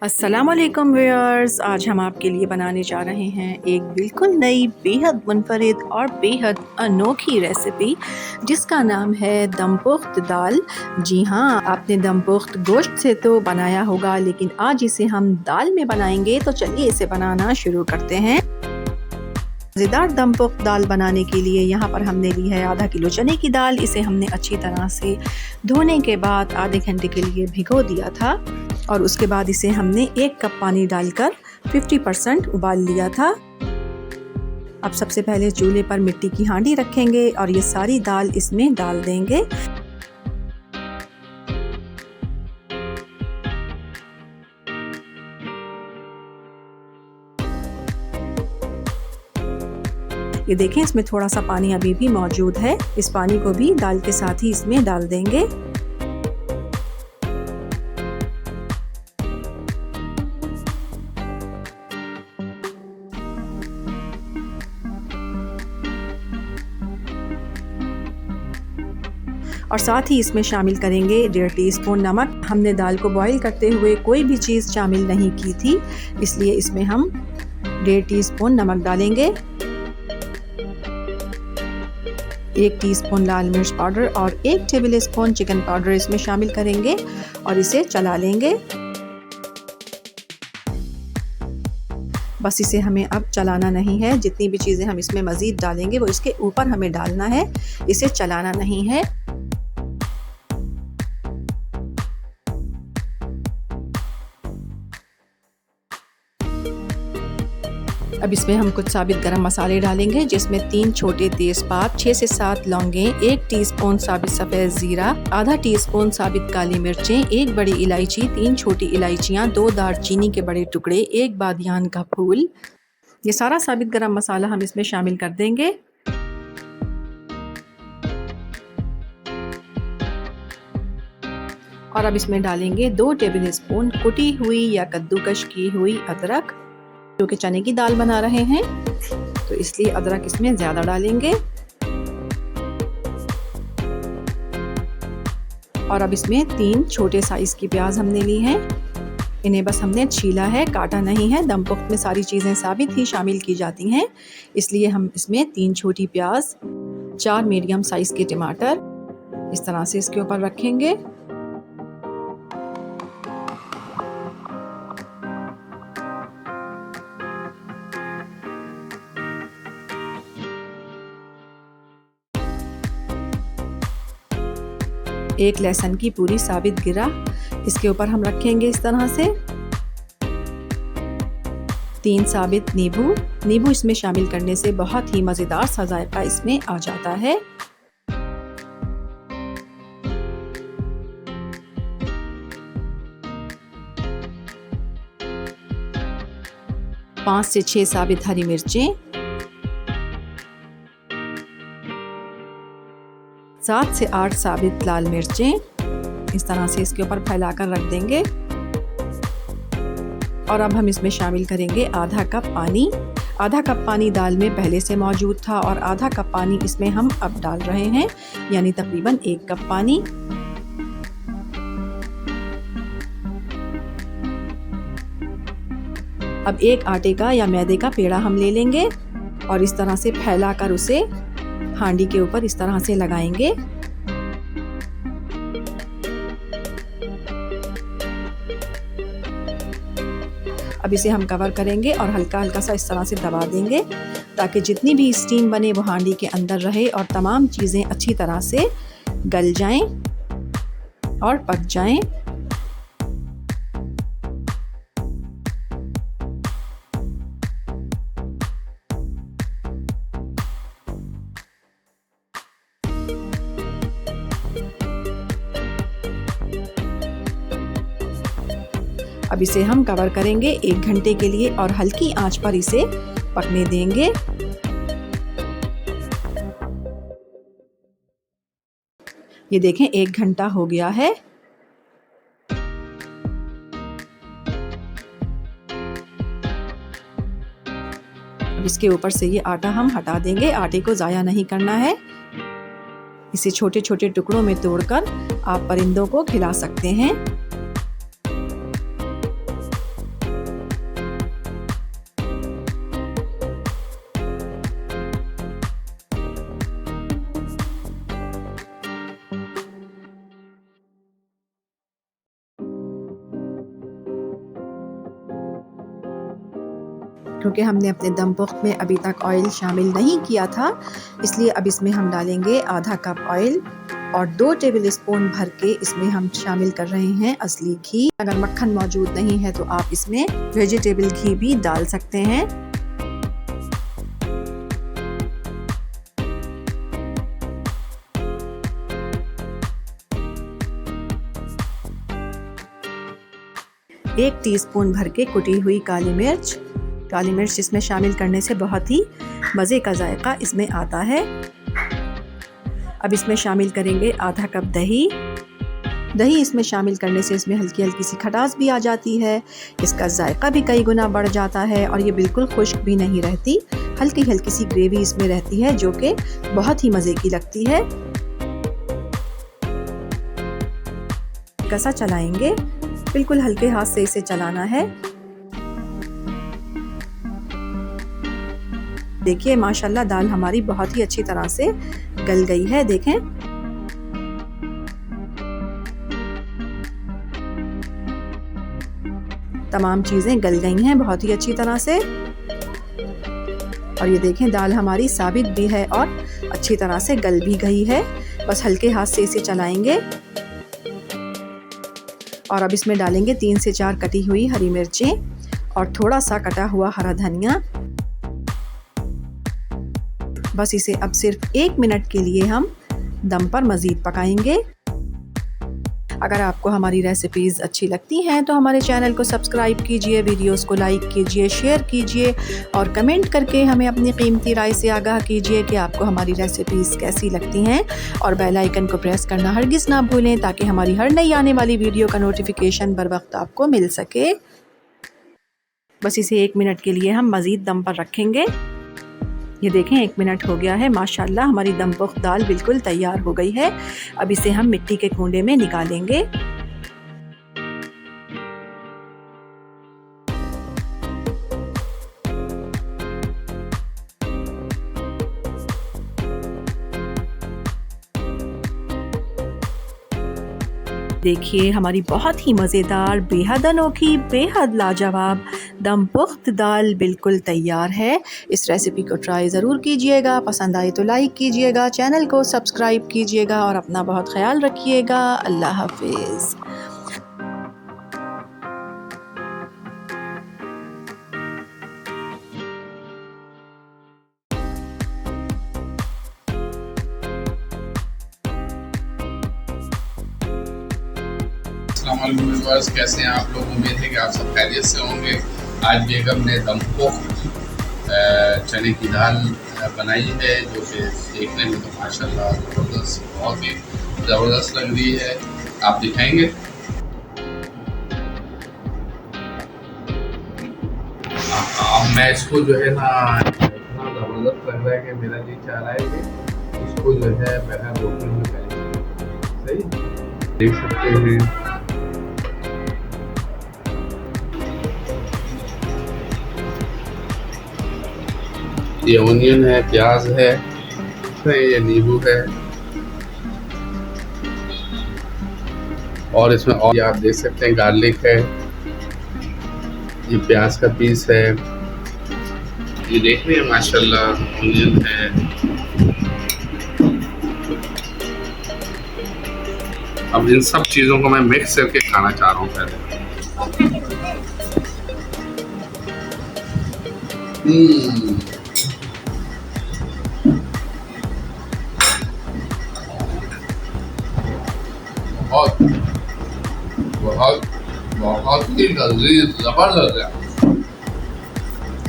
अस्सलामुअलैकुम व्यूअर्स, आज हम आपके लिए बनाने जा रहे हैं एक बिल्कुल नई बेहद मुनफरिद और बेहद अनोखी रेसिपी जिसका नाम है दम पुख्त दाल। जी हाँ, आपने दम पुख्त गोश्त से तो बनाया होगा, लेकिन आज इसे हम दाल में बनाएंगे। तो चलिए इसे बनाना शुरू करते हैं। मज़ेदार दम पुख्त दाल बनाने के लिए यहाँ पर हमने ली है आधा किलो चने की दाल। इसे हमने अच्छी तरह से धोने के बाद आधे घंटे के लिए भिगो दिया था और उसके बाद इसे हमने 1 कप पानी डालकर 50% उबाल लिया था। अब सबसे पहले चूल्हे पर मिट्टी की हांडी रखेंगे और ये सारी दाल इसमें डाल देंगे। ये देखें, इसमें थोड़ा सा पानी अभी भी मौजूद है। इस पानी को भी दाल के साथ ही इसमें डाल देंगे। और साथ ही इसमें शामिल करेंगे 1.5 टीस्पून नमक। हमने दाल को बॉईल करते हुए कोई भी चीज़ शामिल नहीं की थी, इसलिए इसमें हम 1.5 टीस्पून नमक डालेंगे। 1 टीस्पून लाल मिर्च पाउडर और 1 टेबल स्पून चिकन पाउडर इसमें शामिल करेंगे और इसे चला लेंगे। बस इसे हमें अब चलाना नहीं है। जितनी भी चीज़ें हम इसमें मज़ीद डालेंगे वो इसके ऊपर हमें डालना है, इसे चलाना नहीं है। अब इसमें हम कुछ साबित गरम मसाले डालेंगे, जिसमें 3 छोटे तेज़पात, 6 से 7 लौंगें, 1 टीस्पून साबित सफ़ेद ज़ीरा, आधा टीस्पून साबित काली मिर्चें, 1 बड़ी इलायची, 3 छोटी इलायचियाँ, 2 दालचीनी के बड़े टुकड़े, 1 बादियान का फूल। ये सारा साबित गरम मसाला हम इसमें शामिल कर देंगे। और अब इसमें डालेंगे 2 टेबल स्पून कुटी हुई या कद्दूकश की हुई अदरक। क्योंकि चने की दाल बना रहे हैं तो इसलिए अदरक इसमें ज़्यादा डालेंगे। और अब इसमें 3 छोटे साइज़ की प्याज हमने ली हैं। इन्हें बस हमने छीला है, काटा नहीं है। दम पुख्त में सारी चीज़ें साबित ही शामिल की जाती हैं, इसलिए हम इसमें 3 छोटी प्याज, 4 मीडियम साइज़ के टमाटर इस तरह से इसके ऊपर रखेंगे। एक लहसुन की पूरी साबित गिरा इसके ऊपर हम रखेंगे इस तरह से। 3 साबित नींबू इसमें शामिल करने से बहुत ही मज़ेदार सा जायका इसमें आ जाता है। पाँच से 6 साबित हरी मिर्चें, 7 से 8 साबित लाल मिर्चें इस तरह से इसके ऊपर फैलाकर रख देंगे। और अब हम इसमें शामिल करेंगे आधा कप पानी। आधा कप पानी दाल में पहले से मौजूद था और आधा कप पानी इसमें हम अब डाल रहे हैं, यानी तकरीबन 1 कप पानी। अब एक आटे का या मैदे का पेड़ा हम ले लेंगे और इस तरह से फैलाकर उसे हांडी के ऊपर इस तरह से लगाएंगे। अब इसे हम कवर करेंगे और हल्का हल्का सा इस तरह से दबा देंगे ताकि जितनी भी स्टीम बने वो हांडी के अंदर रहे और तमाम चीज़ें अच्छी तरह से गल जाएं और पक जाएं। अब इसे हम कवर करेंगे 1 घंटे के लिए और हल्की आंच पर इसे पकने देंगे। ये देखें, 1 घंटा हो गया है। अब इसके ऊपर से ये आटा हम हटा देंगे। आटे को ज़ाया नहीं करना है। इसे छोटे छोटे टुकड़ों में तोड़कर आप परिंदों को खिला सकते हैं। क्योंकि हमने अपने दम पुख्त में अभी तक ऑयल शामिल नहीं किया था, इसलिए अब इसमें हम डालेंगे आधा कप ऑयल और 2 टेबल स्पून भर के इसमें हम शामिल कर रहे हैं असली घी। अगर मक्खन मौजूद नहीं है तो आप इसमें वेजिटेबल घी भी डाल सकते हैं। एक टीस्पून भर के कुटी हुई काली मिर्च इसमें शामिल करने से बहुत ही मज़े का जायका इसमें आता है। अब इसमें शामिल करेंगे आधा कप दही इसमें शामिल करने से इसमें हल्की हल्की सी खटास भी आ जाती है, इसका जायका भी कई गुना बढ़ जाता है और ये बिल्कुल खुश्क भी नहीं रहती। हल्की हल्की सी ग्रेवी इसमें रहती है जो कि बहुत ही मज़े की लगती है। कसा चलाएंगे, बिल्कुल हल्के हाथ से इसे चलाना है। देखिए माशाल्लाह दाल हमारी बहुत ही अच्छी तरह से गल गई है। देखें तमाम चीज़ें गल गई हैं बहुत ही अच्छी तरह से और ये देखें दाल हमारी साबित भी है और अच्छी तरह से गल भी गई है। बस हल्के हाथ से इसे चलाएंगे और अब इसमें डालेंगे 3 से 4 कटी हुई हरी मिर्चें और थोड़ा सा कटा हुआ हरा धनिया। बस इसे अब सिर्फ 1 मिनट के लिए हम दम पर मज़ीद पकाएंगे। अगर आपको हमारी रेसिपीज़ अच्छी लगती हैं तो हमारे चैनल को सब्सक्राइब कीजिए, वीडियोस को लाइक कीजिए, शेयर कीजिए और कमेंट करके हमें अपनी कीमती राय से आगाह कीजिए कि आपको हमारी रेसिपीज़ कैसी लगती हैं और बेल आइकन को प्रेस करना हरगिज़ ना भूलें ताकि हमारी हर नई आने वाली वीडियो का नोटिफिकेशन बर वक्त आपको मिल सके। बस इसे 1 मिनट के लिए हम मज़ीद दम पर रखेंगे। ये देखें 1 मिनट हो गया है, माशाल्लाह हमारी दम पुख्त दाल बिल्कुल तैयार हो गई है। अब इसे हम मिट्टी के कूंडे में निकालेंगे। देखिए हमारी बहुत ही मज़ेदार, बेहद अनोखी, बेहद लाजवाब दम पुख्त दाल बिल्कुल तैयार है। इस रेसिपी को ट्राई ज़रूर कीजिएगा, पसंद आए तो लाइक कीजिएगा, चैनल को सब्सक्राइब कीजिएगा और अपना बहुत ख्याल रखिएगा। अल्लाह हाफिज़। व्यूअर्स, कैसे हैं आप लोग? उम्मीद है कि आप सब खैरियत से होंगे। आज बेगम ने दम पुख्त चने की दाल बनाई है जो कि देखने में तो माशाल्लाह ज़बरदस्त, बहुत ही ज़बरदस्त लग रही है। आप दिखाएंगे? अब मैं इसको जो है ना इतना ज़बरदस्त लग रहा है कि मेरा जी चाह रहा है कि इसको जो है बगैर रोटी में खाएंगे। सही देख सकते हैं। ये ओनियन है, प्याज है, ये नींबू है और इसमें और आप देख सकते हैं गार्लिक है, ये प्याज का पीस है, ये देख रहे हैं माशाल्लाह ओनियन है। अब इन सब चीज़ों को मैं मिक्स करके खाना चाह रहा हूँ पहले। बहुत बहुत बहुत ही लजीज, जबरदस्त है,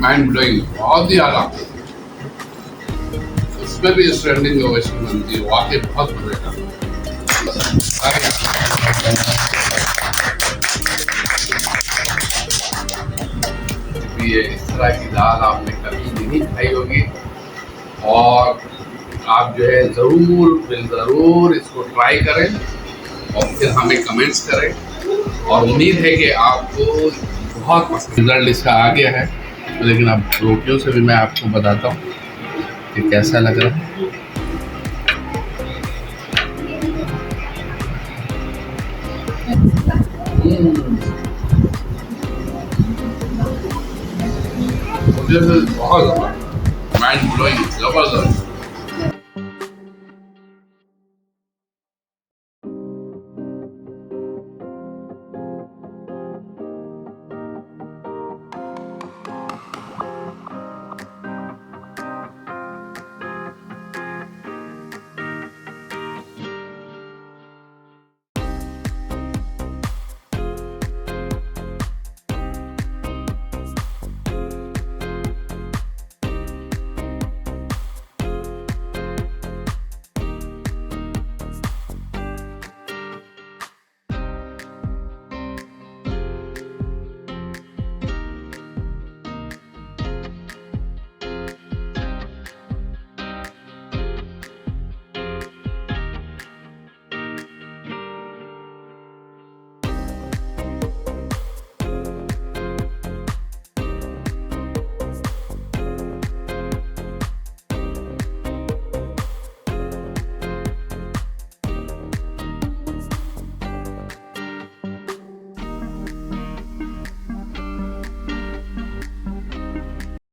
माइंड ब्लोइंग, बहुत ही आला। उसमें भी स्टैंडिंग ओवेशन बनती है, वाकई बहुत मजे का। ये इस तरह की दाल आपने कभी नहीं खाई होगी और आप जो है ज़रूर इसको ट्राई करें और फिर हमें कमेंट्स करें और उम्मीद है कि आपको बहुत पसंद। रिजल्ट इसका आ गया है, लेकिन अब रोटियों से भी मैं आपको बताता हूँ कि कैसा लग रहा है। दिस इज बहुत जबरदस्त, माइंड ब्लोइंग, जबरदस्त।